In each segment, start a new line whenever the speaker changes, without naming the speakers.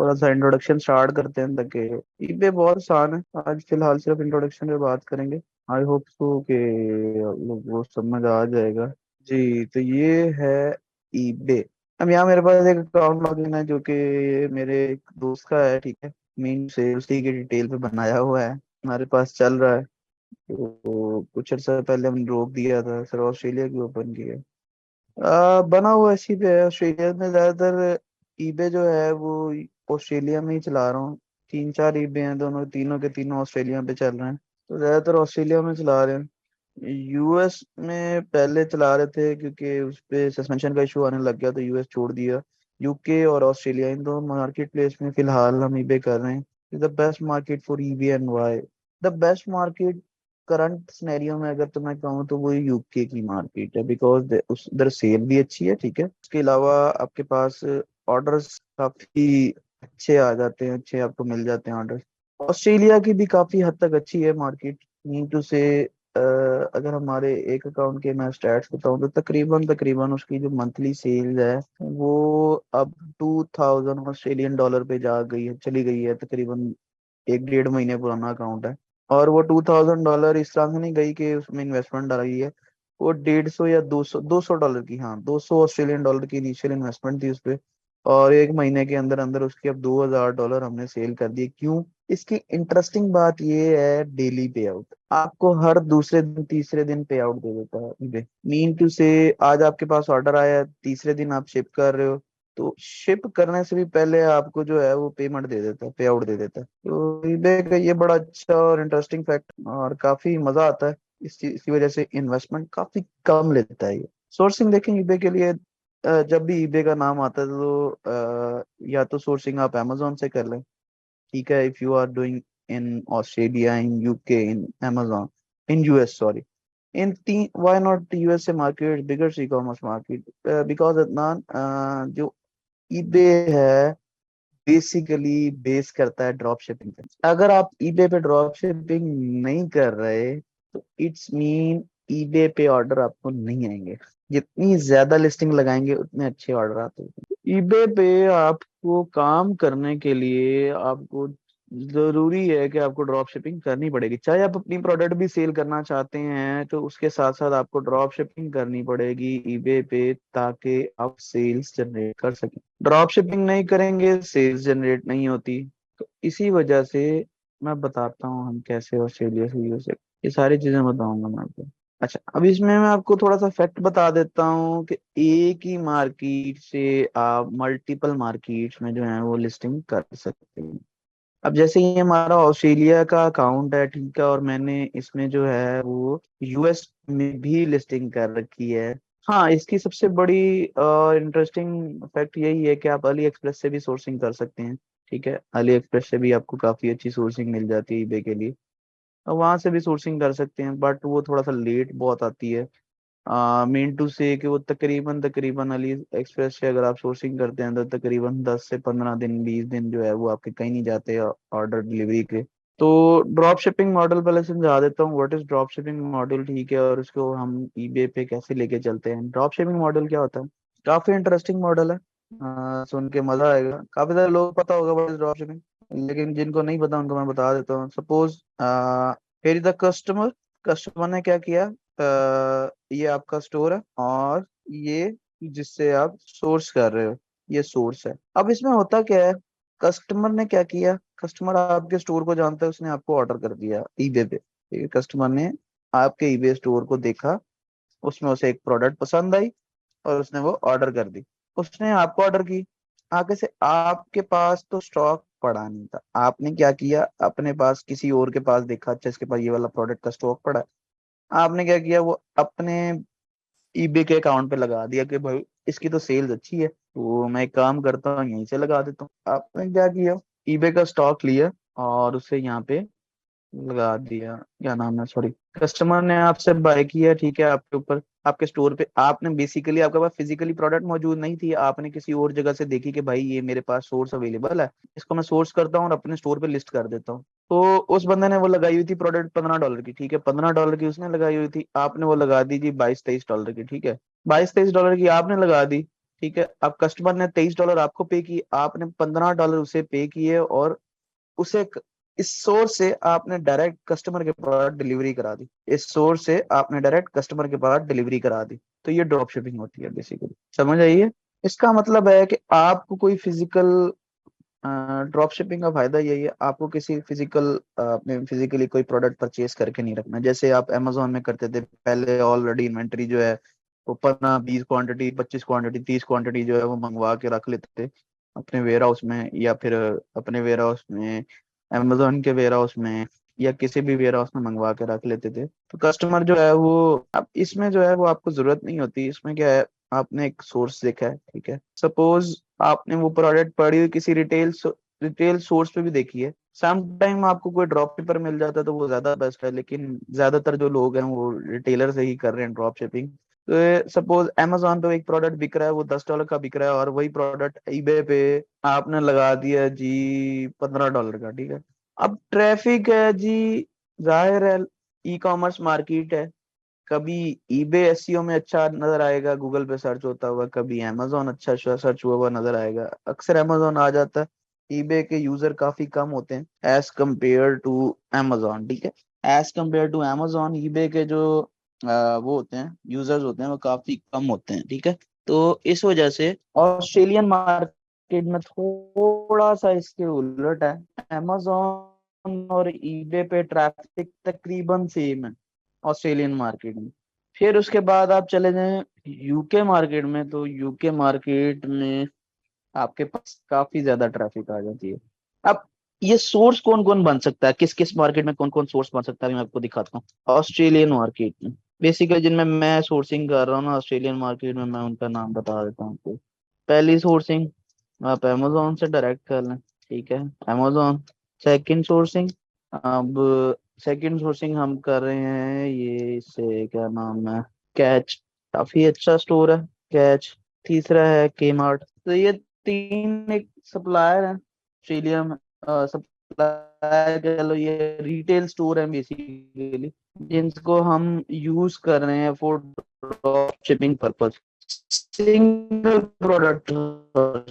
थोड़ा सा introduction start करते हैं ताकि ईबे बहुत आसान है। आज फिलहाल सिर्फ इंट्रोडक्शन पे बात करेंगे। आई होप सो कि आप लोग वो समझ आ जाएगा। जी तो ये है ईबे। अब यहाँ मेरे पास एक अकाउंट लॉगिन है जो कि मेरे एक दोस्त का है, ठीक है। मीन से उसी की डिटेल पे बनाया हुआ है, हमारे पास चल रहा है। तो कुछ अर्सा पहले हमने रोक दिया था, सर ऑस्ट्रेलिया की ओपन की है। बना हुआ इसी पे है। ऑस्ट्रेलिया में ज्यादातर ईबे जो है वो ऑस्ट्रेलिया में ही चला रहा हूँ। तीन चार ईबे हैं, दोनों तीनों के तीनों ऑस्ट्रेलिया पे चल रहे हैं, तो ज्यादातर ऑस्ट्रेलिया में चला रहे हैं। यूएस में पहले चला रहे थे क्योंकि उस पे सस्पेंशन का इशू आने लग गया, तो यूएस छोड़ दिया। यूके और ऑस्ट्रेलिया, इन दो मार्केट प्लेस में फिलहाल हम ईबे कर रहे हैं। The best market for eBay and why? The best market current scenario में अगर तो मैं कहूँ तो वो यूके की मार्केट है, बिकॉज उस उधर सेल भी अच्छी है, ठीक है। उसके अलावा आपके पास ऑर्डर्स काफी अच्छे आ जाते हैं, अच्छे आपको मिल जाते हैं ऑर्डर। ऑस्ट्रेलिया की भी काफी हद तक अच्छी है मार्केट। मीन टू से अगर हमारे एक अकाउंट के मैं स्टैट्स बताऊं तो तकरीबन तकरीबन उसकी जो मंथली सेल्स है वो अब 2000 ऑस्ट्रेलियन डॉलर पे जा गई है, चली गई है। तकरीबन एक डेढ़ महीने पुराना अकाउंट है। और वो $2000 इस तरह से नहीं गई कि उसमें इन्वेस्टमेंट डाली है। वो 150 या 200 डॉलर की, हाँ 200 ऑस्ट्रेलियन डॉलर की इनिशियल इन्वेस्टमेंट थी उस पे। और एक महीने के अंदर अंदर उसकी अब $2000 हमने सेल कर दिए। क्यों? इसकी इंटरेस्टिंग बात ये है, डेली पे आउट आपको हर दूसरे दिन तीसरे दिन पे आउट दे देता है eBay। मीन टू से आज आपके पास ऑर्डर आया, तीसरे दिन आप शिप कर रहे हो, तो शिप करने से भी पहले आपको जो है वो पेमेंट दे देता है, पे आउट दे देता है। तो ईबे का ये बड़ा अच्छा और इंटरेस्टिंग फैक्ट, और काफी मजा आता है इस चीज की वजह से। इन्वेस्टमेंट काफी कम लेता है ये। सोर्सिंग देखें ईबे के लिए, जब भी ईबे का नाम आता है तो या तो सोर्सिंग आप amazon से कर लें, ठीक है। If you are doing in Australia, in UK, in amazon, in US, sorry, in तीन, why not USA market, bigger e commerce market? Because Adnan, जो ईबे है बेसिकली बेस करता है ड्रॉप शिपिंग पे। अगर आप ईबे पे ड्रॉप शिपिंग नहीं कर रहे तो इट्स मीन ईबे पे ऑर्डर आपको नहीं आएंगे। जितनी ज्यादा लिस्टिंग लगाएंगे उतने अच्छे ऑर्डर आते हैं ईबे पे। आपको काम करने के लिए आपको जरूरी है कि आपको ड्रॉप शिपिंग करनी पड़ेगी। चाहे आप अपनी प्रोडक्ट भी सेल करना चाहते हैं तो उसके साथ साथ आपको ड्रॉप शिपिंग करनी पड़ेगी ईबे पे, ताकि आप सेल्स जनरेट कर सकें। ड्रॉप शिपिंग नहीं करेंगे, सेल्स जनरेट नहीं होती। तो इसी वजह से मैं बताता हूँ हम कैसे ऑस्ट्रेलिया से यूएसए, ये सारी चीजें बताऊंगा मैं आपको। अच्छा, अब इसमें मैं आपको थोड़ा सा फैक्ट बता देता हूँ कि एक ही मार्केट से आप मल्टीपल मार्केट्स में जो है वो लिस्टिंग कर सकते हैं। अब जैसे ये हमारा ऑस्ट्रेलिया का अकाउंट है, ठीक है, और मैंने इसमें जो है वो यूएस में भी लिस्टिंग कर रखी है। हाँ, इसकी सबसे बड़ी और इंटरेस्टिंग फैक्ट यही है कि आप अली एक्सप्रेस से भी सोर्सिंग कर सकते हैं, ठीक है। अली एक्सप्रेस से भी आपको काफी अच्छी सोर्सिंग मिल जाती है ईबे के लिए, और वहां से भी सोर्सिंग कर सकते हैं, बट वो थोड़ा सा लेट बहुत आती है। मीन टू से कि वो तकरीबन तकरीबन अली एक्सप्रेस से अगर आप सोर्सिंग करते हैं तो तकरीबन 10 से 15 दिन, 20 दिन जो है वो आपके कहीं नहीं जाते ऑर्डर डिलीवरी के। तो ड्रॉप शिपिंग मॉडल पहले समझा देता हूँ, what is drop shipping model, ठीक है, और उसको हम ईबे पे कैसे लेके चलते हैं। ड्रॉप शिपिंग मॉडल क्या होता है? काफी इंटरेस्टिंग मॉडल है। सुन के मजा आएगा। काफी सारे लोग पता होगा व्हाट इज ड्रॉप शिपिंग, लेकिन जिनको नहीं पता उनको मैं बता देता हूँ। Suppose here is the customer. Customer ने क्या किया, ये आपका स्टोर है और ये जिससे आप सोर्स कर रहे हो ये सोर्स है। अब इसमें होता क्या है, कस्टमर ने क्या किया, कस्टमर आपके स्टोर को जानता है, उसने आपको ऑर्डर कर दिया ईबे पे, ठीक है। कस्टमर ने आपके ईबे स्टोर को देखा, उसमें उसे एक प्रोडक्ट पसंद आई और उसने वो ऑर्डर कर दी। उसने आपको ऑर्डर की, आगे से आपके पास तो स्टॉक पड़ा नहीं था। आपने क्या किया, अपने पास किसी और के पास देखा, अच्छा इसके पास ये वाला प्रोडक्ट का स्टॉक पड़ा है। आपने क्या किया, वो अपने ईबे के अकाउंट पे लगा दिया कि भाई इसकी तो सेल्स अच्छी है, तो मैं एक काम करता हूँ यहीं से लगा देता हूँ। आपने क्या किया, ईबे का स्टॉक लिया और उसे यहाँ पे लगा दिया। क्या नाम है, सॉरी, कस्टमर ने आपसे बाय किया, ठीक है, आपके ऊपर, आपके स्टोर पे। आपने बेसिकली, आपके पास फिजिकली प्रोडक्ट मौजूद नहीं थी, आपने किसी और जगह से देखी कि भाई ये मेरे पास सोर्स अवेलेबल है, इसको मैं सोर्स करता हूँ और अपने स्टोर पे लिस्ट कर देता हूँ। तो उस बंदे ने वो लगाई हुई थी प्रोडक्ट $15 की, ठीक है, $15 की उसने लगाई हुई थी, आपने वो लगा दी जी 22-23 डॉलर की, ठीक है, 22-23 डॉलर की आपने लगा दी, ठीक है, अब कस्टमर ने $23 आपको पे की, आपने $15 उसे पे किए, और उसे इस सोर्स से आपने डायरेक्ट कस्टमर के पास डिलीवरी करा दी, इस सोर्स से आपने डायरेक्ट कस्टमर के पास डिलीवरी करा दी। तो ये ड्रॉप शिपिंग होती है बेसिकली, समझ आइए। इसका मतलब है कि आपको कोई फिजिकल, ड्रॉप शिपिंग का फायदा यही है, आपको किसी फिजिकल, अपने फिजिकली कोई प्रोडक्ट परचेज करके नहीं रखना। जैसे आप अमेजोन में करते थे पहले, ऑलरेडी इन्वेंटरी जो है वो 15-20 क्वांटिटी, 25 क्वांटिटी, 30 क्वांटिटी जो है वो मंगवा के रख लेते थे अपने वेयर हाउस में, या फिर अपने वेयर हाउस में, अमेजोन के वेयर हाउस में, या किसी भी वेयर हाउस में मंगवा के रख लेते थे। तो कस्टमर जो है वो, अब इसमें जो है वो आपको जरूरत नहीं होती। इसमें क्या है, आपने एक सोर्स देखा है, ठीक है, सपोज आपने वो प्रोडक्ट पड़ी हुई किसी रिटेल सोर्स पे भी देखी है, सम टाइम आपको कोई ड्रॉप शिपर मिल जाता है तो वो ज्यादा बेस्ट है, लेकिन ज्यादातर जो लोग हैं वो रिटेलर से ही कर रहे हैं ड्रॉप शिपिंग। तो सपोज अमेजोन पे एक प्रोडक्ट बिक रहा है, वो $10 का बिक रहा है, और वही प्रोडक्ट ईबे पे आपने लगा दिया जी $15 का, ठीक है। अब ट्रैफिक है जी, जाहिर है ई कॉमर्स मार्केट है, कभी ईबे एसईओ में अच्छा नजर आएगा गूगल पे सर्च होता हुआ, कभी amazon अच्छा सर्च हुआ हुआ नजर आएगा। अक्सर amazon आ जाता है, ईबे के यूजर काफी कम होते हैं एज कम्पेयर टू amazon, ठीक है। As compare to amazon, eBay के जो वो होते हैं, यूजर्स होते हैं, वो काफी कम होते हैं, ठीक है। तो इस वजह से ऑस्ट्रेलियन मार्केट में थोड़ा सा इसके उलट है। amazon और ईबे पे ट्रैफिक तकरीबन सेम है ऑस्ट्रेलियन मार्केट में। फिर उसके बाद आप चले जाएं यूके मार्केट में, तो यूके मार्केट में आपके पास काफी ज्यादा ट्रैफिक आ जाती है। अब ये सोर्स कौन कौन बन सकता है, किस किस मार्केट में कौन कौन सोर्स बन सकता है, मैं आपको दिखाता हूँ। ऑस्ट्रेलियन मार्केट में बेसिकली जिनमें मैं सोर्सिंग कर रहा हूँ ना ऑस्ट्रेलियन मार्केट में, मैं उनका नाम बता देता हूँ आपको। पहली सोर्सिंग आप अमेजोन से डायरेक्ट कर लें, ठीक है, अमेजोन। सेकंड सोर्सिंग, अब सेकंड सोर्सिंग हम कर रहे हैं, ये इससे क्या नाम है, कैच, काफी अच्छा स्टोर है कैच। तीसरा है के मार्ट। तो ये तीन एक सप्लायर है ऑस्ट्रेलिया में, सप्लायर कह लो, ये रिटेल स्टोर है बेसिकली, जिनको हम यूज कर रहे हैं for drop shipping purpose, single product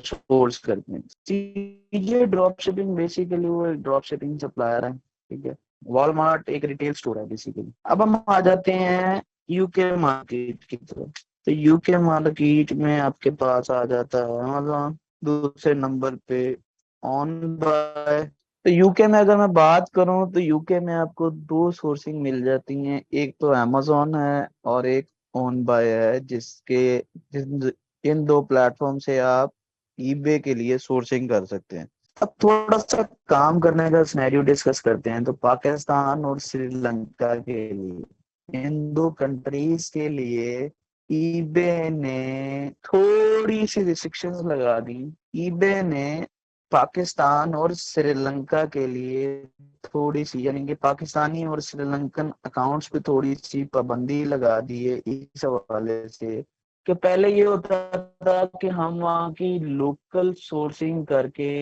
source करते हैं। सीजे ड्रॉप शिपिंग बेसिकली वो ड्रॉप शिपिंग सप्लायर है, ठीक है। वॉलमार्ट एक रिटेल स्टोर है बेसिकली। अब हम आ जाते हैं यूके मार्केट की तरफ। तो यूके मार्केट में आपके पास आ जाता है अमेजोन, दूसरे नंबर पे ऑन बाय। तो यूके में अगर मैं बात करूं तो यूके में आपको दो सोर्सिंग मिल जाती हैं, एक तो अमेजोन है और एक ऑन बाय है, जिन इन दो प्लेटफॉर्म से आप ईबे के लिए सोर्सिंग कर सकते हैं। अब थोड़ा सा काम करने का सिनेरियो डिस्कस करते हैं। तो पाकिस्तान और श्रीलंका के लिए, इन दो कंट्रीज के लिए ईबे ने थोड़ी सी रिस्ट्रिक्शंस लगा दी। ईबे ने पाकिस्तान और श्रीलंका के लिए थोड़ी सी, यानी कि पाकिस्तानी और श्रीलंकन अकाउंट्स पे थोड़ी सी पाबंदी लगा दी है इस हवाले से कि पहले ये होता था कि हम वहाँ की लोकल सोर्सिंग करके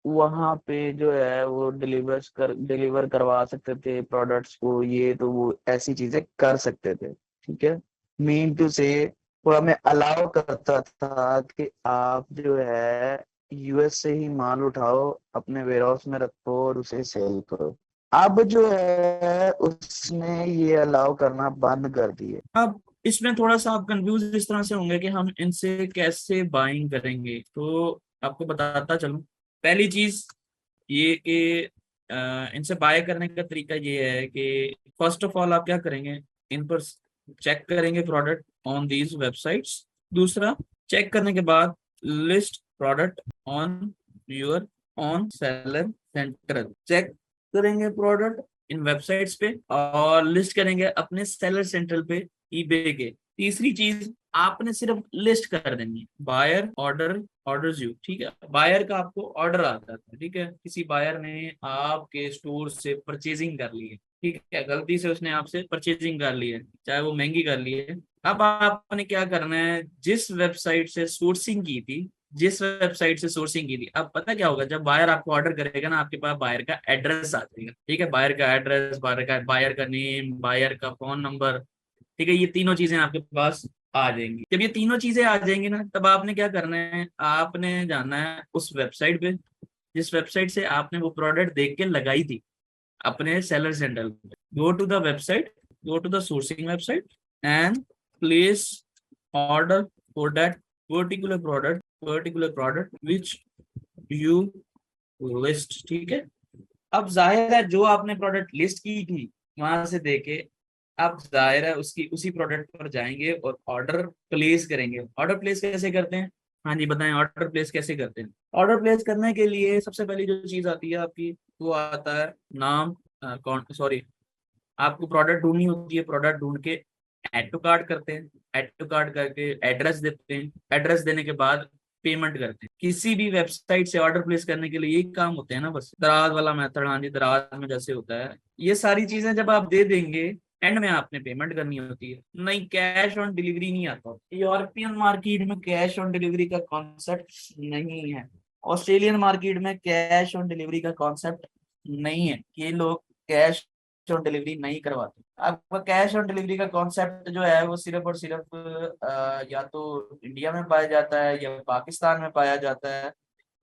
वहाँ पे जो है वो डिलीवर करवा सकते थे प्रोडक्ट्स को, ये तो वो ऐसी चीजें कर सकते थे, ठीक है। मीन टू से वो हमें अलाउ करता था कि आप जो है यूएस से ही माल उठाओ, अपने वेयर हाउस में रखो और उसे सेल करो। अब जो है उसने ये अलाउ करना बंद कर दिए।
अब इसमें थोड़ा सा आप कंफ्यूज इस तरह से होंगे कि हम इनसे कैसे बाइंग करेंगे, तो आपको बताता चलूं। पहली चीज ये कि इनसे बाय करने का तरीका ये है कि फर्स्ट ऑफ ऑल आप क्या करेंगे, इन पर चेक करेंगे प्रोडक्ट ऑन दीज वेबसाइट्स। दूसरा, चेक करने के बाद list product on your own seller centre, check करेंगे प्रोडक्ट इन वेबसाइट्स पे और लिस्ट करेंगे अपने सेलर सेंटर पे ईबे के। तीसरी चीज, आपने सिर्फ लिस्ट कर देनी है, बायर ऑर्डर्स यू, ठीक है। बायर का आपको ऑर्डर आता है, ठीक है, किसी बायर ने आपके स्टोर से परचेजिंग कर ली है, ठीक है, गलती से उसने आपसे परचेजिंग कर ली है, चाहे वो महंगी कर ली है। अब आपने क्या करना है, जिस वेबसाइट से सोर्सिंग की थी, अब पता क्या होगा, जब बायर आपको ऑर्डर करेगा ना, आपके पास बायर का एड्रेस आ जाएगा, ठीक है, बायर का एड्रेस, बायर का नेम, बायर का फोन नंबर, ठीक है, ये तीनों चीजें आपके पास आ जाएंगी। जब ये तीनों चीजें आ जाएंगी ना, तब आपने क्या करना है, आपने जाना है उस वेबसाइट पे जिस वेबसाइट से आपने वो प्रोडक्ट देख के लगाई थी अपने सेलर सेंटर पे। Go to the website, go to the sourcing website and place order for that particular product which you list. ठीक है। अब जाहिर है जो आपने प्रोडक्ट लिस्ट की थी वहां से देके, आप जाहिर है उसकी उसी प्रोडक्ट पर जाएंगे और ऑर्डर प्लेस करेंगे। ऑर्डर प्लेस कैसे करते हैं? हाँ जी बताएं, ऑर्डर प्लेस कैसे करते हैं? ऑर्डर प्लेस करने के लिए सबसे पहली जो चीज आती है आपकी, वो आता है नाम, कौन सॉरी, आपको प्रोडक्ट ढूंढनी होती है। प्रोडक्ट ढूंढ के ऐड टू कार्ट करते हैं, ऐड टू कार्ट करके एड्रेस देते हैं, एड्रेस देने के बाद पेमेंट करते हैं। किसी भी वेबसाइट से ऑर्डर प्लेस करने के लिए यही काम होते हैं ना, बस दराज वाला मेथड। हाँ जी, दराज में जैसे होता है, ये सारी चीजें जब आप दे देंगे, एंड में आपने पेमेंट करनी होती है। नहीं, कैश ऑन डिलीवरी नहीं आता। यूरोपियन मार्केट में कैश ऑन डिलीवरी का कॉन्सेप्ट नहीं है। ऑस्ट्रेलियन मार्केट में कैश ऑन डिलीवरी का कॉन्सेप्ट नहीं है। ये लोग कैश ऑन डिलीवरी नहीं करवाते। आपका कैश ऑन डिलीवरी का कॉन्सेप्ट जो है वो सिर्फ और सिर्फ या तो इंडिया में पाया जाता है या पाकिस्तान में पाया जाता है,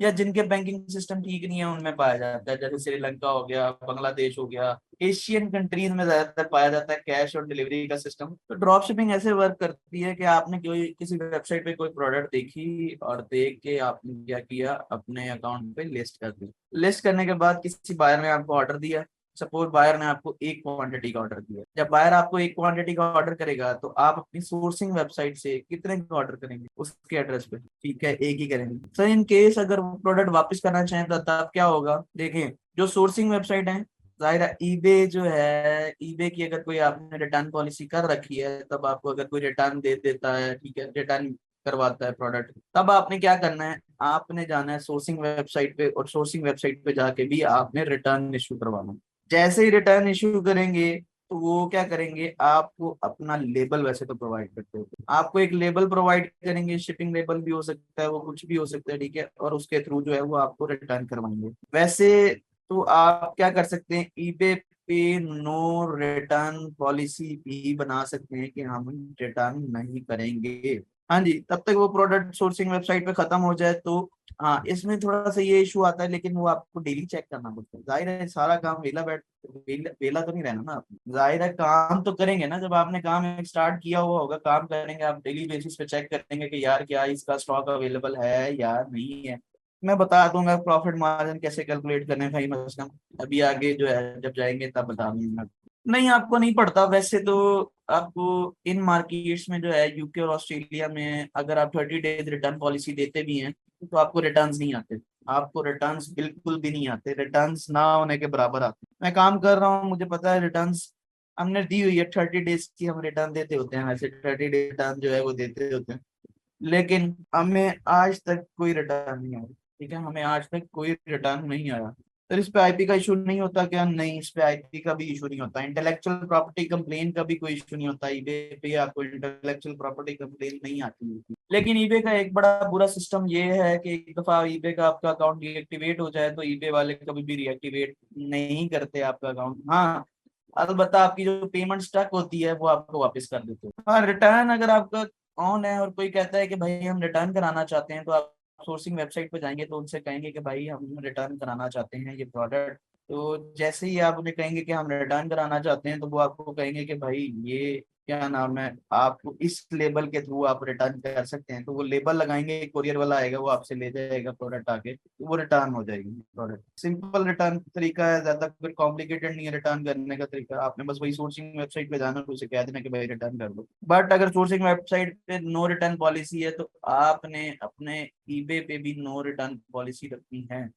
या जिनके बैंकिंग सिस्टम ठीक नहीं है उनमें पाया जाता है, जैसे श्रीलंका हो गया, बांग्लादेश हो गया। एशियन कंट्रीज में ज्यादातर पाया जाता है कैश ऑन डिलीवरी का सिस्टम। तो ड्रॉप शिपिंग ऐसे वर्क करती है कि आपने कोई किसी वेबसाइट पे कोई प्रोडक्ट देखी और देख के आपने क्या किया, अपने अकाउंट पे लिस्ट कर दी। लिस्ट करने के बाद किसी बायर ने आपको ऑर्डर दिया। सपोज बायर ने आपको एक क्वांटिटी का ऑर्डर दिया। जब बायर आपको एक क्वांटिटी का ऑर्डर करेगा तो आप अपनी सोर्सिंग वेबसाइट से कितने का ऑर्डर करेंगे उसके एड्रेस पे? ठीक है, एक ही करेंगे। सर इन केस अगर वो प्रोडक्ट वापस करना चाहें तो तब क्या होगा? देखें, जो सोर्सिंग वेबसाइट है, जाहिर है ईबे जो है, ईबे की अगर कोई आपने रिटर्न पॉलिसी कर रखी है, तब आपको अगर कोई रिटर्न दे देता है, ठीक है, रिटर्न करवाता है प्रोडक्ट, तब आपने क्या करना है, आपने जाना है सोर्सिंग वेबसाइट पे, और सोर्सिंग वेबसाइट पे जाके भी आपने रिटर्न इशू करवाना है। जैसे ही रिटर्न इशू करेंगे तो वो क्या करेंगे, आपको अपना लेबल वैसे तो प्रोवाइड करते हो, आपको एक लेबल प्रोवाइड करेंगे। शिपिंग लेबल भी हो सकता है, वो कुछ भी हो सकता है, ठीक है, और उसके थ्रू जो है वो आपको रिटर्न करवाएंगे। वैसे तो आप क्या कर सकते हैं, ईबे पे नो रिटर्न पॉलिसी भी बना सकते हैं कि हम रिटर्न नहीं करेंगे। हाँ जी, तब तक वो प्रोडक्ट सोर्सिंग वेबसाइट पे खत्म हो जाए तो। हाँ, इसमें थोड़ा सा ये इशू आता है, लेकिन वो आपको डेली चेक करना पड़ता है। जाहिर है सारा काम वेला तो नहीं रहना ना आप। जाहिर है काम तो करेंगे ना, जब आपने काम एक स्टार्ट किया हुआ होगा, काम करेंगे आप डेली बेसिस पे, चेक करेंगे कि यार क्या इसका स्टॉक अवेलेबल है या नहीं है। मैं बता दूंगा प्रॉफिट मार्जिन कैसे कैलकुलेट करने का, ही मसला अभी आगे जो है जब जाएंगे तब बता दूंगा। नहीं, आपको नहीं पड़ता वैसे तो। आपको इन मार्केट्स में जो है, यूके और ऑस्ट्रेलिया में, अगर आप 30 डेज रिटर्न पॉलिसी देते भी हैं तो आपको रिटर्न्स नहीं आते। आपको रिटर्न्स बिल्कुल भी नहीं आते, रिटर्न्स ना होने के बराबर आते। मैं काम कर रहा हूँ, मुझे पता है रिटर्न्स हमने दी हुई है, 30 डेज की हम रिटर्न देते होते हैं, वैसे 30 डे रिटर्न जो है वो देते होते हैं, लेकिन हमें आज तक कोई रिटर्न नहीं आया। ठीक है, हमें आज तक कोई रिटर्न नहीं आया। तो इस पे आईपी का इशू नहीं होता क्या? नहीं, इस पे आईपी का भी इशू नहीं होता। इंटेलेक्चुअल प्रॉपर्टी कंप्लेन का भी कोई इशू नहीं होता। ईबे पे आपको इंटेलेक्चुअल प्रॉपर्टी कंप्लेन नहीं आती है। लेकिन ईबे का एक बड़ा बुरा सिस्टम ये है कि एक दफा ईबे का आपका अकाउंट डीएक्टिवेट हो जाए तो ईबे वाले कभी भी रीएक्टिवेट नहीं करते आपका अकाउंट। हाँ, अलबत्ता आपकी जो पेमेंट स्टक होती है वो आपको वापस कर देते हैं। हाँ, रिटर्न अगर आपका ऑन है और कोई कहता है कि भाई हम रिटर्न कराना चाहते हैं, तो आप सोर्सिंग वेबसाइट पे जाएंगे तो उनसे कहेंगे कि भाई हम रिटर्न कराना चाहते हैं ये प्रोडक्ट। तो जैसे ही आप उन्हें कहेंगे कि हम रिटर्न कराना चाहते हैं, तो वो आपको कहेंगे कि भाई ये क्या नाम है, आपको इस लेबल के थ्रू आप रिटर्न कर सकते हैं। तो वो लेबल लगाएंगे, कोरियर वाला आएगा, वो आपसे ले जाएगा प्रोडक्ट आके, तो वो रिटर्न हो जाएगी प्रोडक्ट। सिंपल रिटर्न तरीका है, ज्यादा फिर कॉम्प्लिकेटेड नहीं है रिटर्न करने का तरीका। आपने बस वही सोर्सिंग वेबसाइट पे जाना, तो उसे कह देना कि भाई रिटर्न कर दो। बट अगर सोर्सिंग वेबसाइट पे नो रिटर्न पॉलिसी है तो आपने अपने ईबे पे भी नो रिटर्न पॉलिसी रखनी है।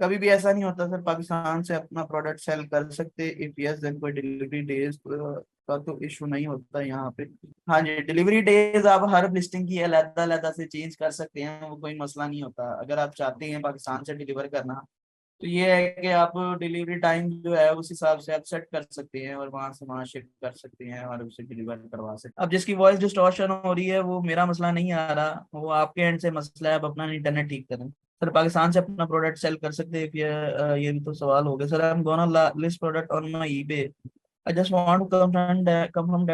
कभी भी ऐसा नहीं होता सर, पाकिस्तान से अपना प्रोडक्ट सेल कर सकते, इफ यस देन कोई डिलीवरी डेज का तो इशू नहीं होता यहाँ पे। हाँ जी, डिलीवरी डेज आप हर लिस्टिंग की अलग अलग से चेंज कर सकते हैं, वो कोई मसला नहीं होता। अगर आप चाहते हैं पाकिस्तान से डिलीवर करना, तो ये है कि आप डिलीवरी टाइम जो है उस हिसाब से आप सेट कर सकते हैं और वहां से वहां शिफ्ट कर सकते हैं और उसे डिलीवर करवा सकते हैं। अब जिसकी वॉइस डिस्टॉर्शन हो रही है वो मेरा मसला नहीं आ रहा, वो आपके एंड से मसला है, आप अपना इंटरनेट ठीक करें। सर पाकिस्तान से अपना प्रोडक्ट सेल कर सकते हैं, ये भी तो सवाल हो गया। Sir I am gonna list product on my eBay I just want to confirm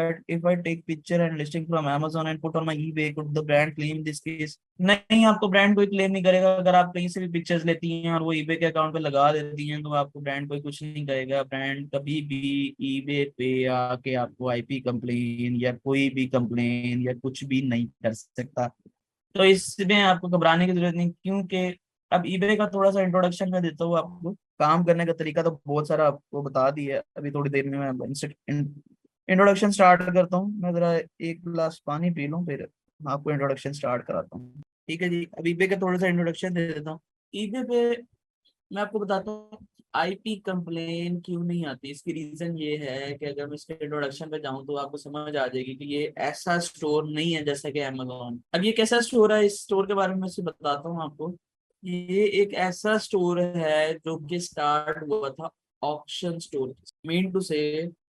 that if I take picture and listing from Amazon and put on my eBay, could the brand claim this case? नहीं, आपको brand कोई claim नहीं करेगा। अगर आप कहीं से भी पिक्चर्स लेती हैं और वो eBay के अकाउंट पे लगा देती हैं तो आपको ब्रांड कोई कुछ नहीं करेगा। ब्रांड कभी भी eBay पे आके आपको आईपी कंप्लेन या कोई भी कंप्लेन या कुछ भी नहीं कर सकता। तो इसमें आपको घबराने की जरूरत नहीं, क्योंकि अब ईबे का थोड़ा सा इंट्रोडक्शन मैं देता हूँ आपको। काम करने का तरीका तो बहुत सारा आपको बता दिया है, अभी थोड़ी देर में मैं इंट्रोडक्शन स्टार्ट करता हूँ। मैं जरा एक गिलास पानी पी लूँ, फिर आपको इंट्रोडक्शन स्टार्ट कराता हूँ। ठीक है जी, अब ईबे का थोड़ा सा इंट्रोडक्शन दे देता हूँ। ईबे पे मैं आपको बताता हूँ आईपी कंप्लेन क्यों नहीं आती। इसकी रीजन ये है कि अगर मैं इसके इंट्रोडक्शन पे जाऊं तो आपको समझ आ जाएगी कि ये ऐसा स्टोर नहीं है जैसा कि अमेजोन। अब ये कैसा स्टोर है, इस स्टोर के बारे में से बताता हूँ आपको। ये एक ऐसा स्टोर है जो कि स्टार्ट हुआ था ऑक्शन स्टोर, मीन टू से।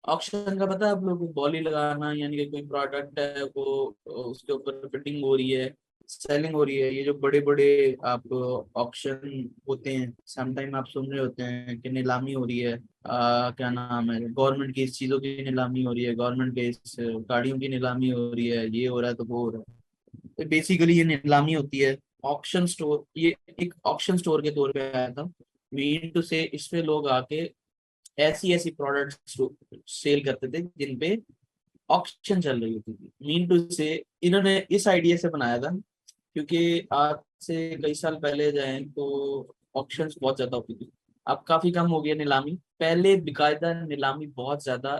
ऑक्शन का पता है आप लोगों को? बॉली लगाना, यानी कि कोई प्रोडक्ट है वो उसके ऊपर फिटिंग हो रही है, सेलिंग हो रही है। ये जो बड़े बड़े आप ऑक्शन होते हैं, समटाइम आप सुन रहे होते हैं कि नीलामी हो रही है, क्या नाम है, गवर्नमेंट की इस चीजों की नीलामी हो रही है, गवर्नमेंट के इस गाड़ियों की नीलामी हो रही है, ये हो रहा है तो वो हो रहा है। तो बेसिकली ये नीलामी होती है। ऑक्शन स्टोर ये एक ऑक्शन स्टोर के तौर पे आया था। मीन टू से इस पे लोग आके ऐसी ऐसी प्रोडक्ट्स सेल करते थे जिन पे ऑक्शन चल रही होती थी। मीन टू से इन्होंने इस आइडिया से बनाया था, क्योंकि आज से कई साल पहले जाए तो ऑक्शंस बहुत ज्यादा होती थी। अब काफी कम हो गया नीलामी। पहले बेकायदा नीलामी बहुत ज्यादा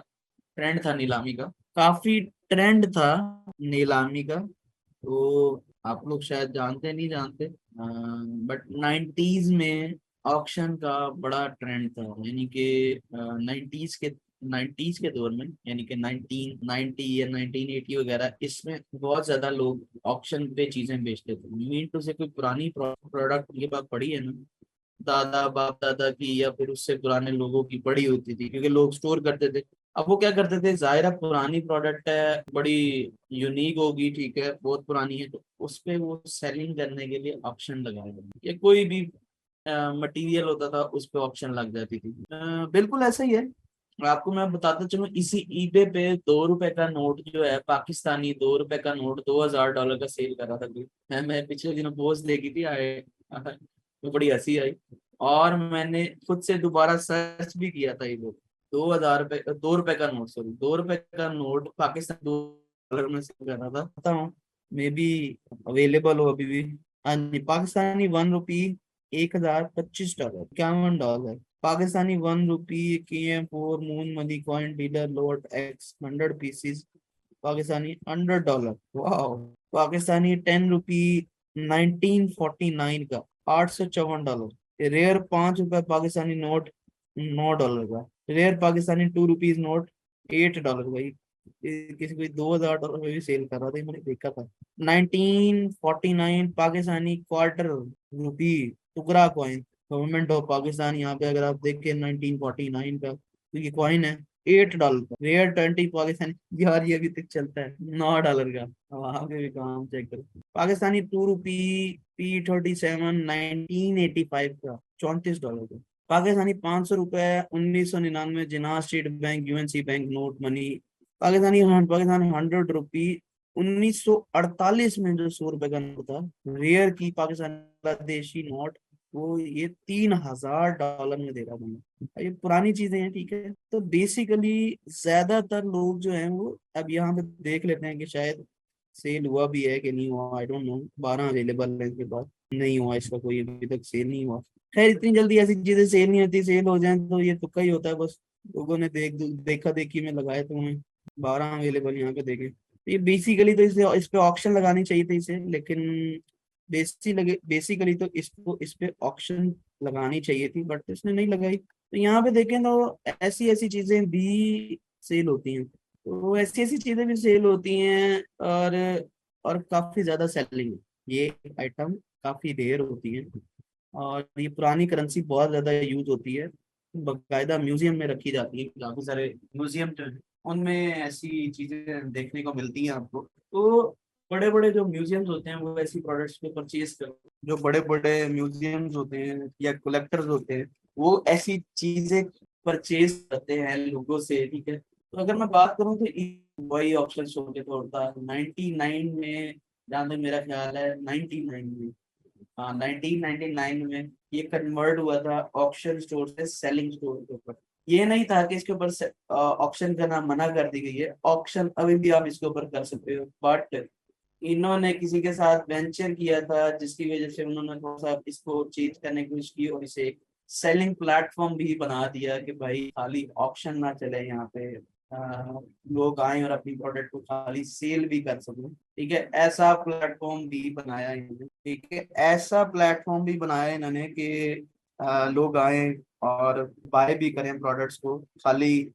ट्रेंड था, नीलामी का काफी ट्रेंड था नीलामी का। तो आप लोग शायद जानते नहीं जानते, बट 90s में ऑक्शन का बड़ा ट्रेंड था। यानी कि 90s के दौर में, यानी कि 1990 या 1980 वगैरह, इसमें बहुत ज्यादा लोग ऑक्शन पे चीजें बेचते थे। मीन टू से कोई पुरानी प्रोडक्ट के पास पड़ी है ना, दादा बाप दादा की या फिर उससे पुराने लोगों की पड़ी होती थी, क्योंकि लोग स्टोर करते थे। अब वो क्या करते थे, जाहिर है पुरानी प्रोडक्ट है, बड़ी यूनिक होगी, ठीक है, बहुत पुरानी है, तो उस पे वो सेलिंग करने के लिए ऑप्शन लगाए गए, या कोई भी मटेरियल होता था उस पे ऑप्शन लग जाती थी। बिल्कुल ऐसा ही है। आपको मैं बताता चलूं, इसी ईबे पे 2 रुपए का नोट जो है, पाकिस्तानी 2 रुपए का नोट $2000 का सेल कर रहा था कोई। मैं पिछले दिनों पोस्ट देखी थी, आए तो बड़ी हंसी आई। और मैंने खुद से दोबारा सर्च भी किया था ये लोग। 2000 रुपए, 2 रुपए का नोट, सॉरी, 2 रुपए का नोट पाकिस्तान $2 में सेल कर रहा था। पता हूँ मे बी अवेलेबल हो अभी भी। हाँ जी, Pakistani 1 rupee $1025, $51। Pakistani 1 rupee KM4 moon money coin dealer lot X 100 pieces, Pakistani $100। वाह। पाकिस्तानी 10 रुपी 1949 का $854। रेयर $5 पाकिस्तानी नोट $9 का। रेयर पाकिस्तानी $2 नोट $8 का। ये किसी कोई $2000 में भी सेल कर रहा था, ये मैंने देखा था। 1949 पाकिस्तानी क्वार्टर रुपी टुकड़ा कॉइन, गवर्नमेंट ऑफ पाकिस्तान। यहाँ पे अगर आप देखें 1949 का, तो ये कॉइन है $8 का। रेयर 20 पाकिस्तानी, यार ये भी तक चलता है $9 का। वहां पे भी काम चेक करो। पाकिस्तानी 2 रुपी P37 1985 का $34 का। Pakistani $500 1999 Jinnah state bank UNC bank note money. Pakistani 100 रुपी 1948 में जो $100 का नोट था, रेयर की पाकिस्तानी बांग्लादेशी नोट, वो ये $3000 में दे रहा था। ये पुरानी चीजें हैं, ठीक है। तो बेसिकली ज्यादातर लोग जो हैं वो अब यहाँ पे देख लेते हैं कि शायद सेल हुआ भी है कि नहीं हुआ, आई डोंट नो। 12 अवेलेबल है, इसके बाद नहीं हुआ इसका कोई अभी तक सेल नहीं हुआ। खैर इतनी जल्दी ऐसी चीजें सेल नहीं होती, सेल हो जाए तो ये तुक्का ही होता है बस। लोगों ने देखा देखी में लगाए तो उन्हें 12 अवेलेबल यहाँ पे देखे। तो ये बेसिकली तो इस पे ऑक्शन लगानी चाहिए थी इसे, लेकिन बेसिकली तो इसको इस पे ऑक्शन लगानी चाहिए थी, बट इसने नहीं लगाई। तो यहाँ पे देखें तो ऐसी ऐसी चीजें भी सेल होती हैं। तो ऐसी ऐसी चीजें भी सेल होती हैं, और काफी ज्यादा सेलिंग, ये आइटम काफी रेयर होती है। और ये पुरानी करेंसी बहुत ज्यादा यूज होती है, बाकायदा म्यूजियम में रखी जाती है। काफी सारे म्यूजियम जो है उनमें ऐसी चीजें देखने को मिलती हैं आपको। तो बड़े बड़े जो म्यूजियम्स होते हैं वो ऐसी प्रोडक्ट्स को परचेज कर, जो बड़े बड़े म्यूजियम्स होते हैं या कलेक्टर्स होते हैं, वो ऐसी चीजें परचेज करते हैं लोगों से, ठीक है। तो अगर मैं बात करूँ तो वही ऑप्शन शो के तौर 99 में, जहाँ तक मेरा ख्याल है 99 में, हाँ 1999 में ये कन्वर्ट हुआ था ऑक्शन स्टोर से सेलिंग स्टोर के ऊपर। ये नहीं था कि इसके ऊपर ऑक्शन करना मना कर दी गई है, ऑक्शन अभी भी आप इसके ऊपर कर सकते हो, बट इन्होंने किसी के साथ वेंचर किया था जिसकी वजह से उन्होंने थोड़ा सा इसको चेंज करने की कोशिश की और इसे एक सेलिंग प्लेटफॉर्म भी बना दिया कि भाई खाली ऑक्शन ना चले यहाँ पे, लोग आए और अपनी प्रोडक्ट को खाली सेल भी कर सकें। ठीक है, ऐसा प्लेटफॉर्म भी बनाया इन्होंने। ठीक है, ऐसा प्लेटफॉर्म भी बनाया इन्होंने कि लोग आए और बाय भी करें प्रोडक्ट्स को, खाली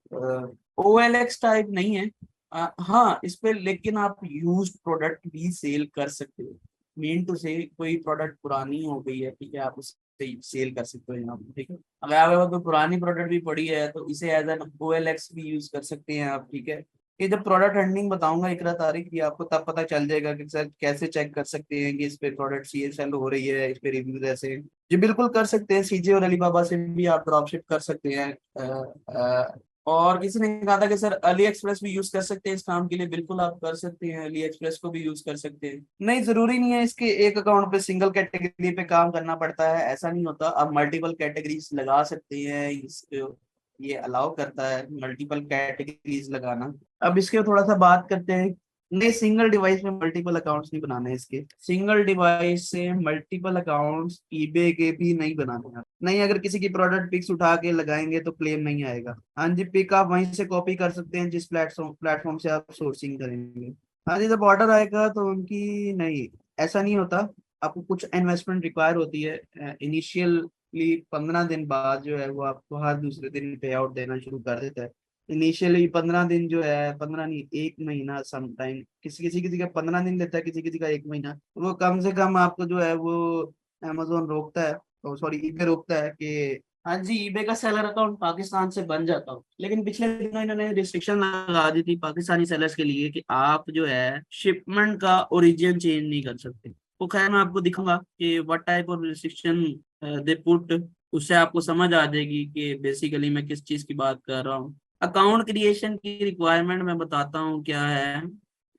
OLX टाइप नहीं है। हाँ इस पे लेकिन आप यूज्ड प्रोडक्ट भी सेल कर सकते हो। मीन टू से कोई प्रोडक्ट पुरानी हो गई है, ठीक है, आप उसे सेल कर सकते हो यहाँ पे। ठीक है, अगर आपके पास कोई पुरानी प्रोडक्ट भी पड़ी है तो इसे एज एन OLX भी यूज कर सकते हैं आप। ठीक है, ये जब प्रोडक्ट हंटिंग बताऊंगा इकरा तारीख की, आपको तब पता चल जाएगा कि सर कैसे चेक कर सकते हैं कि इस पे प्रोडक्ट ये सेल हो रही है, इस पे रिव्यूज ऐसे। जी बिल्कुल कर सकते हैं, सीजे और अलीबाबा से भी आप ड्रॉपशिप कर सकते हैं। और किसी ने कहा था कि सर अली एक्सप्रेस भी यूज कर सकते हैं इस काम के लिए, बिल्कुल आप कर सकते हैं, अली एक्सप्रेस को भी यूज कर सकते हैं। नहीं जरूरी नहीं है इसके एक अकाउंट पे सिंगल कैटेगरी पे काम करना पड़ता है, ऐसा नहीं होता, आप मल्टीपल कैटेगरीज लगा सकते हैं। इसको ये अलाउ करता है मल्टीपल कैटेगरीज लगाना। अब इसके थोड़ा सा बात करते हैं। नहीं, सिंगल डिवाइस में मल्टीपल अकाउंट्स नहीं बनाने, इसके सिंगल डिवाइस से मल्टीपल अकाउंट्स ईबे के भी नहीं बनाने हैं। नहीं, अगर किसी की प्रोडक्ट पिक्स उठा के लगाएंगे तो क्लेम नहीं आएगा। हाँ जी, पिक आप वहीं से कॉपी कर सकते हैं जिस प्लेटफॉर्म प्लेटफॉर्म से आप सोर्सिंग करेंगे। हाँ जी, जब ऑर्डर आएगा तो उनकी नहीं, ऐसा नहीं होता। आपको कुछ इन्वेस्टमेंट रिक्वायर होती है इनिशियली, 15 दिन बाद जो है वो आपको हर दूसरे दिन पे आउट देना शुरू कर देता है। इनिशियली 15 दिन जो है, 15 नहीं, 1 महीना समटाइम, किसी किसी किसी का 15 दिन लेता है, किसी किसी का 1 महीना। वो कम से कम आपको जो है वो अमेजोन रोकता है, सॉरी ईबे रोकता है कि हाँ जी ईबे का सेलर अकाउंट पाकिस्तान से बन जाता हो। लेकिन पिछले दिनों इन्होंने रिस्ट्रिक्शन लगा दी थी पाकिस्तानी सेलर्स के लिए कि आप जो है शिपमेंट का ओरिजिन चेंज नहीं कर सकते। वो खैर मैं आपको दिखाऊंगा कि what type of restriction they put, उससे आपको समझ आ जाएगी कि बेसिकली मैं किस चीज की बात कर रहा हूँ। अकाउंट क्रिएशन की रिक्वायरमेंट मैं बताता हूँ क्या है।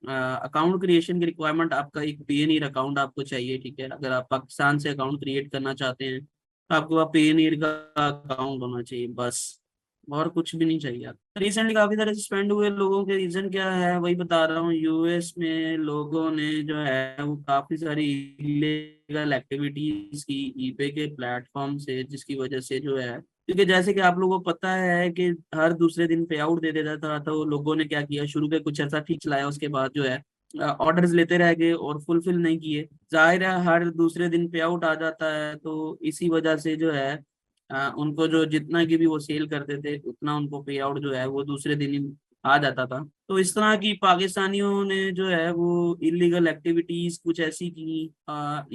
अकाउंट क्रिएशन की रिक्वायरमेंट, आपका एक पीएनईर अकाउंट आपको चाहिए। ठीक है, अगर आप पाकिस्तान से अकाउंट क्रिएट करना चाहते हैं तो आपको पास पीएनईर का अकाउंट होना चाहिए बस, और कुछ भी नहीं चाहिए। आप रिसेंटली काफी सारे सस्पेंड हुए लोगों के रीजन क्या है वही बता रहा हूँ। यूएस में लोगों ने जो है वो काफी सारी इलीगल एक्टिविटीज की ईबे के प्लेटफॉर्म से, जिसकी वजह से जो है, क्योंकि जैसे कि आप लोगों को पता है कि हर दूसरे दिन पे आउट दे देता था, तो लोगों ने क्या किया, शुरू में कुछ ऐसा ठीक चलाया, उसके बाद जो है ऑर्डर्स लेते रह गए और फुलफिल नहीं किए। जाहिर है हर दूसरे दिन पे आउट आ जाता है, तो इसी वजह से जो है उनको जो जितना की भी वो सेल करते थे उतना उनको पे आउट जो है वो दूसरे दिन ही आ जाता था। तो इस तरह की पाकिस्तानियों ने जो है वो इलीगल एक्टिविटीज कुछ ऐसी की,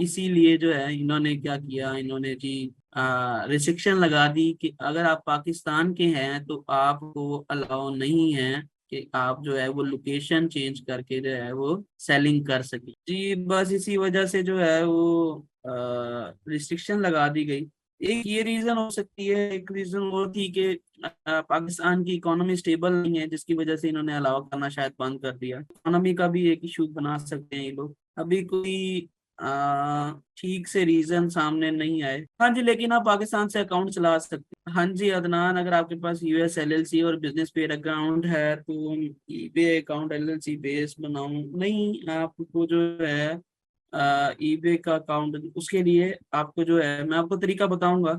इसीलिए जो है इन्होंने क्या किया, इन्होंने जी रिस्ट्रिक्शन लगा दी कि अगर आप पाकिस्तान के हैं तो आपको अलाउ नहीं है कि आप जो है वो लोकेशन चेंज करके जो है वो सेलिंग कर सके। जी बस इसी वजह से जो है वो रिस्ट्रिक्शन लगा दी गई। एक ये रीजन हो सकती है, एक रीजन वो थी कि पाकिस्तान की इकोनॉमी स्टेबल नहीं है, जिसकी वजह से इन्होंने अलाउ करना शायद बंद कर दिया। इकोनॉमी का भी एक इशू बना सकते हैं ये लोग। अभी कोई ठीक से रीजन सामने नहीं आए। हाँ जी, लेकिन आप पाकिस्तान से अकाउंट चला सकते हैं। हाँ जी अदनान, अगर आपके पास यूएस एलएलसी और बिजनेस पेड अकाउंट है तो ईबे अकाउंट एलएलसी बेस बनाऊं नहीं, आपको जो है ईबे का अकाउंट, उसके लिए आपको जो है मैं आपको तरीका बताऊंगा।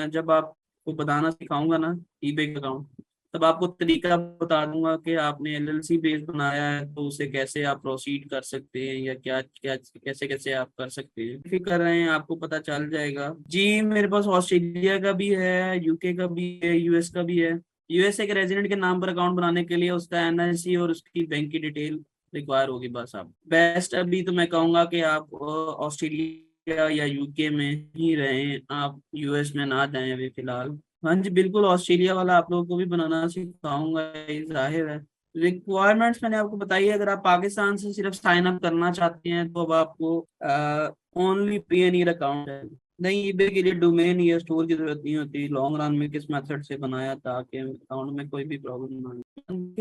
जब आपको बताना सिखाऊंगा ना ईबे का अकाउंट, तब आपको तरीका बता दूंगा कि आपने एलएलसी बेस बनाया है तो उसे कैसे आप प्रोसीड कर सकते हैं, या क्या क्या कैसे कैसे आप कर सकते हैं। फिर कर रहे हैं, आपको पता चल जाएगा। जी मेरे पास ऑस्ट्रेलिया का भी है, यूके का भी है, यूएस का भी है। यूएसए के रेजिडेंट के नाम पर अकाउंट बनाने के लिए उसका एनआईसी और उसकी बैंक की डिटेल रिक्वायर होगी बस। आप बेस्ट अभी तो मैं कहूंगा कि आप ऑस्ट्रेलिया या यूके में ही रहें, आप यूएस में ना जाएं अभी फिलहाल। हाँ जी बिल्कुल, ऑस्ट्रेलिया वाला आप लोगों को भी बनाना सिखाऊंगा, ये जाहिर है। रिक्वायरमेंट्स मैंने आपको बताई है। अगर आप पाकिस्तान से सिर्फ साइन अप करना चाहते हैं तो अब आपको ओनली पीएनईर अकाउंट है, नहीं, ईबे के लिए डोमेन या स्टोर की जरूरत नहीं होती। लॉन्ग रन में किस मेथड से बनाया ताकि अकाउंट में कोई भी प्रॉब्लम ना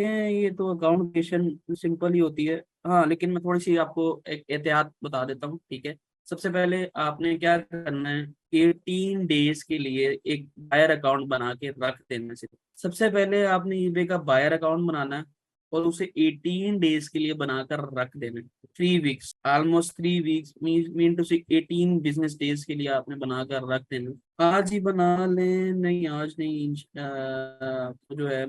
आए, ये तो अकाउंट क्रिएशन सिंपल ही होती है। हाँ, लेकिन मैं थोड़ी सी आपको एक एहतियात बता देता हूँ, ठीक है। सबसे पहले आपने क्या करना है, 18 डेज के लिए एक बायर अकाउंट बना के रख देना। से सबसे पहले आपने ईबे का बायर अकाउंट बनाना है और उसे 18 डेज के लिए बनाकर रख देना है। 3 weeks, almost 3 weeks, mean two से 18 बिजनेस डेज के लिए आपने बनाकर रख देना। आज ही बना लें, नहीं आज नहीं, जो है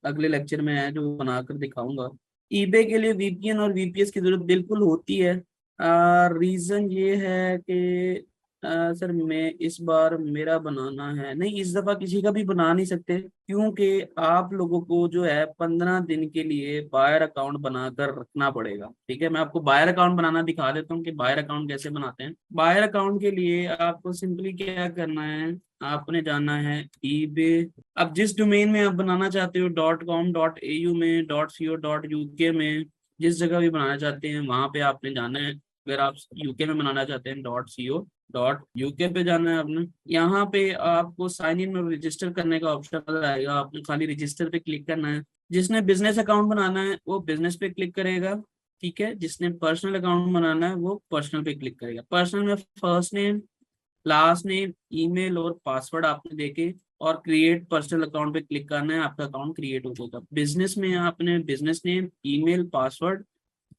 अगले लेक्चर में है जो बनाकर दिखाऊंगा। ईबे के लिए वीपीएन और वीपीएस की जरूरत बिल्कुल होती है। रीजन ये है कि सर मैं इस बार मेरा बनाना है, नहीं इस दफा किसी का भी बना नहीं सकते, क्योंकि आप लोगों को जो है 15 दिन के लिए बायर अकाउंट बनाकर रखना पड़ेगा। ठीक है, मैं आपको बायर अकाउंट बनाना दिखा देता हूँ कि बायर अकाउंट कैसे बनाते हैं। बायर अकाउंट के लिए आपको सिंपली क्या करना है, आपने जाना है ईबे। अब जिस डोमेन में आप बनाना चाहते हो, .com.au में, .co.uk में, जिस जगह भी बनाना चाहते हैं वहां पे आपने जाना है। अगर आप यूके में बनाना चाहते हैं, .co.uk पे जाना है आपने। यहाँ पे आपको साइन इन और रजिस्टर करने का ऑप्शन आएगा, आपने खाली रजिस्टर पे क्लिक करना है। जिसने बिजनेस अकाउंट बनाना है वो बिजनेस पे क्लिक करेगा, ठीक है। जिसने पर्सनल अकाउंट बनाना है वो पर्सनल पे क्लिक करेगा। पर्सनल में first name, last name, email और पासवर्ड आपने देके और क्रिएट पर्सनल अकाउंट पे क्लिक करना है, आपका अकाउंट क्रिएट हो जाएगा। बिजनेस में आपने business name, email, password,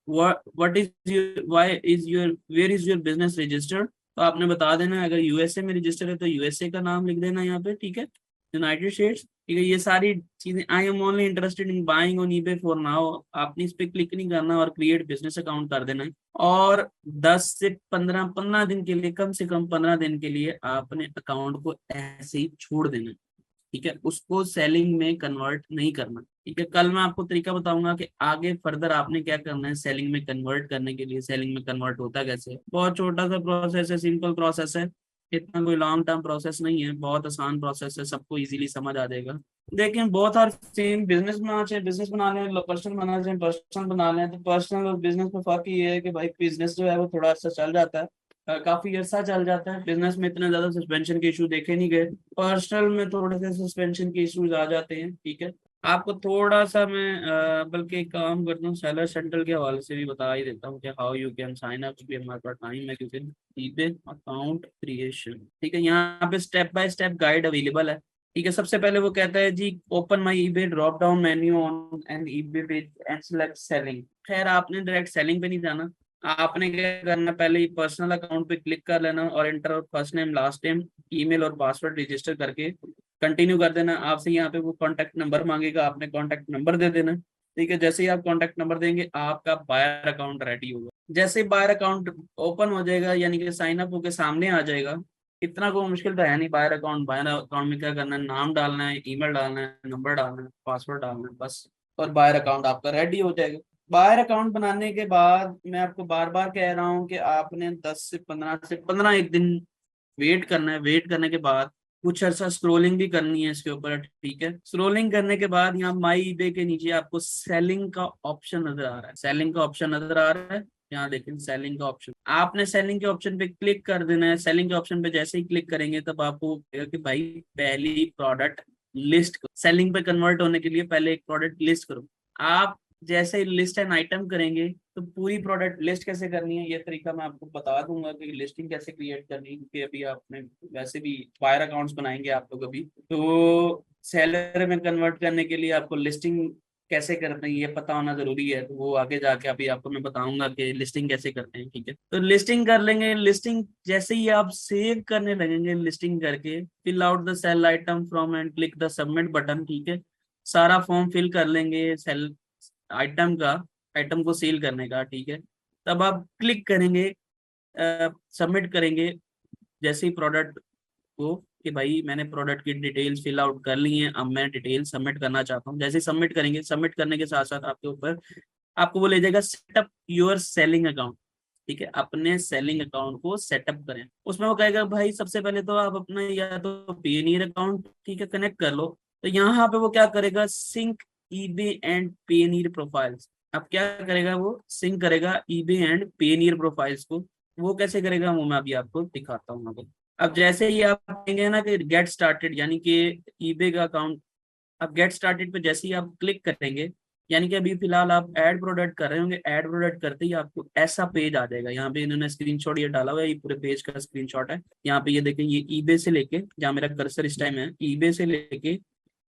what is your, why is your, where is your business registered, तो आपने बता देना है। अगर यूएसए में रजिस्टर है तो यूएसए का नाम लिख देना यहाँ पे, ठीक है, यूनाइटेड स्टेट्स, ठीक है। ये सारी चीजें, I am only interested in buying on eBay for now, आपने इस पे क्लिक नहीं करना और क्रिएट बिजनेस अकाउंट कर देना है। और 10 से 15 दिन के लिए, कम से कम 15 दिन के लिए आपने अकाउंट को ऐसे ही छोड़ देना है, ठीक है। उसको सेलिंग में कन्वर्ट नहीं करना, ठीक है। कल मैं आपको तरीका बताऊंगा कि आगे फर्दर आपने क्या करना है सेलिंग में कन्वर्ट करने के लिए। सेलिंग में कन्वर्ट होता कैसे है, बहुत छोटा सा प्रोसेस है, सिंपल प्रोसेस है, इतना कोई लॉन्ग टर्म प्रोसेस नहीं है, बहुत आसान प्रोसेस है, सबको इजीली समझ आ जाएगा। लेकिन बहुत आर सेम, बिजनेस बनाना चाहे बिजनेस बना लें, पर्सनल बनाना चाहे पर्सनल बना लें। तो पर्सनल और बिजनेस में फर्क ये है कि भाई बिजनेस जो है वो थोड़ा सा चल जाता है, काफी अर्सा चल जाता है। बिजनेस में इतने ज्यादा सस्पेंशन के इशू देखे नहीं गए, पर्सनल में थोड़े से सस्पेंशन के इश्यूज आ जाते हैं, ठीक है। आपको थोड़ा सा मैं बल्कि एक काम करता हूँ, सेलर सेंट्रल के हवाले से भी बता ही देता हूँ कि how you can sign up, भी हमारे पास टाइम है क्योंकि ईबे अकाउंट क्रिएशन, ठीक है। यहाँ पे step by step guide available है, ठीक है। सबसे पहले वो कहता है जी open my eBay drop down menu on and eBay page and select selling. खैर आपने डायरेक्ट सेलिंग पे नहीं जाना, आपने क्या करना, पहले ही पर्सनल अकाउंट पे क्लिक कर लेना और inter first name, last name, email और पासवर्ड रजिस्टर करके कंटिन्यू कर देना। आपसे यहाँ पे वो कॉन्टैक्ट नंबर मांगेगा, आपने कॉन्टैक्ट नंबर दे देना, ठीक है। जैसे ही आप कॉन्टैक्ट नंबर देंगे आपका बायर अकाउंट रेडी होगा। जैसे ही बायर अकाउंट ओपन हो जाएगा, यानी कि साइन अप होकर सामने आ जाएगा, इतना कोई मुश्किल तो है नहीं। बायर अकाउंट में क्या करना है, नाम डालना है, ईमेल डालना है, नंबर डालना है, पासवर्ड डालना है, बस, और बायर अकाउंट आपका रेडी हो जाएगा। बायर अकाउंट बनाने के बाद मैं आपको बार बार कह रहा हूँ कि आपने 10 से 15 एक दिन वेट करना है। वेट करने के बाद कुछ अर्सा स्क्रोलिंग भी करनी है इसके ऊपर, ठीक है। स्क्रोलिंग करने के बाद यहाँ माई ईबे के नीचे आपको सेलिंग का ऑप्शन नजर आ रहा है, सेलिंग का ऑप्शन नजर आ रहा है। यहाँ देखें सेलिंग का ऑप्शन, आपने सेलिंग के ऑप्शन पे क्लिक कर देना है। सेलिंग के ऑप्शन पे जैसे ही क्लिक करेंगे तब आपको कहेगा कि भाई पहली प्रोडक्ट लिस्ट करो। सेलिंग पे कन्वर्ट होने के लिए पहले एक प्रोडक्ट लिस्ट करो। आप जैसे ही लिस्ट एंड आइटम करेंगे तो पूरी प्रोडक्ट लिस्ट कैसे करनी है ये तरीका मैं आपको बता दूंगा कि लिस्टिंग कैसे क्रिएट करनी है, क्योंकि अभी आपने वैसे भी बायर अकाउंट्स बनाएंगे आप लोग अभी, तो सेलर में कन्वर्ट करने के लिए आपको लिस्टिंग कैसे करते हैं ये पता होना जरूरी है। तो वो आगे जाके अभी आपको मैं बताऊंगा कि लिस्टिंग कैसे करते हैं, ठीक है। तो लिस्टिंग कर लेंगे। लिस्टिंग जैसे ही आप सेव करने लगेंगे, लिस्टिंग करके fill out the sell item from and click the submit button, ठीक है। सारा फॉर्म फिल कर लेंगे सेल आइटम का, आइटम को सेल करने का, ठीक है। तब आप क्लिक करेंगे, सबमिट करेंगे जैसे ही प्रोडक्ट को, कि भाई मैंने प्रोडक्ट की डिटेल्स फिल आउट कर ली हैं, अब मैं डिटेल सबमिट करना चाहता हूँ। जैसे ही सबमिट करेंगे, सबमिट करने के साथ साथ आपके ऊपर आपको वो ले जाएगा सेटअप योर सेलिंग अकाउंट, ठीक है। अपने सेलिंग अकाउंट को सेटअप करें। उसमें वो कहेगा भाई सबसे पहले तो आप अपना या तो पेनीयर अकाउंट, ठीक है, कनेक्ट कर लो। तो यहाँ पे वो क्या करेगा, सिंक ईबे एंड पेनीयर प्रोफाइल्स। अब क्या करेगा, वो सिंक करेगा ईबे एंड पेनीयर प्रोफाइल्स को। वो कैसे करेगा वो मैं अभी आपको दिखाता हूँ। अब जैसे ही आप कहेंगे ना कि गेट स्टार्टेड, यानी कि ईबे का अकाउंट, अब गेट स्टार्टेड पे जैसे ही आप क्लिक करेंगे, यानी कि अभी फिलहाल आप ऐड प्रोडक्ट कर रहे होंगे, ऐड प्रोडक्ट करते ही आपको ऐसा पेज आ जाएगा। यहाँ पे इन्होंने स्क्रीनशॉट ये डाला हुआ है, ये पूरे पेज का स्क्रीनशॉट है। यहाँ पे ये देखें, ये ईबे से लेके, जहाँ मेरा कर्सर इस टाइम है, ईबे से लेके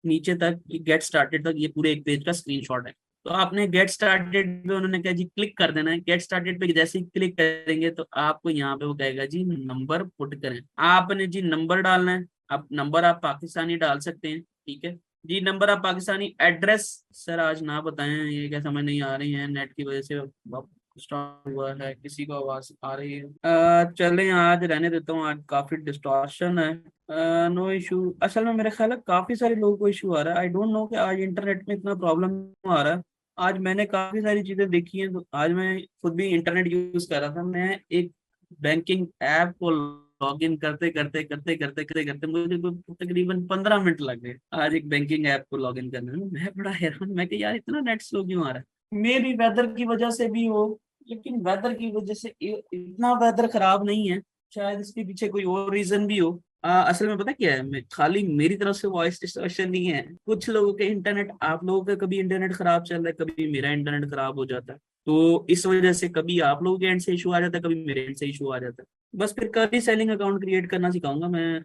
नीचे तक गेट स्टार्टेड तक ये पूरे एक पेज का स्क्रीनशॉट है। तो आपने गेट स्टार्टेड पे उन्होंने कहा जी क्लिक कर देना है। गेट स्टार्टेड पे जैसे ही क्लिक करेंगे तो आपको यहाँ पे वो कहेगा जी नंबर पुट करें। आपने जी नंबर डालना है। आप नंबर आप पाकिस्तानी डाल सकते हैं, ठीक है जी। नंबर आप पाकिस्तानी, एड्रेस सर आज ना बताएं, ये क्या समझ नहीं आ रही है, नेट की वजह से स्टार्ट हुआ है, किसी को आवाज आ रही है। चलें आज रहने देता हूँ, आज काफी डिस्टॉर्शन है। No issue. असल में मेरे ख्याल है काफी सारे लोगों को इशू आ रहा है, आई डोंट नो कि आज इंटरनेट में इतना प्रॉब्लम आ रहा है। आज मैंने काफी सारी चीजें देखी हैं, तो आज मैं खुद भी इंटरनेट यूज कर रहा था। मैं एक बैंकिंग ऐप को लॉग इन करते मुझे तकरीबन 15 मिनट लग गए आज एक बैंकिंग ऐप को लॉग इन करने में। मैं बड़ा हैरान, मैं कि यार इतना नेट स्लो क्यों आ रहा है। मे भी वेदर की वजह से भी हो, लेकिन वेदर की वजह से इतना वेदर खराब नहीं है, शायद इसके पीछे कोई और रीजन भी हो। असल में पता क्या है, खाली मेरी तरफ से वॉइस डिस्टॉर्शन नहीं है, कुछ लोगों के इंटरनेट, आप लोगों का कभी इंटरनेट खराब चल रहा है, कभी मेरा इंटरनेट खराब हो जाता है। तो इस वजह से कभी आप लोगों के एंड से इशू आ जाता है, कभी मेरे एंड से इशू आ जाता है। बस फिर कभी सेलिंग अकाउंट क्रिएट करना सिखाऊंगा मैं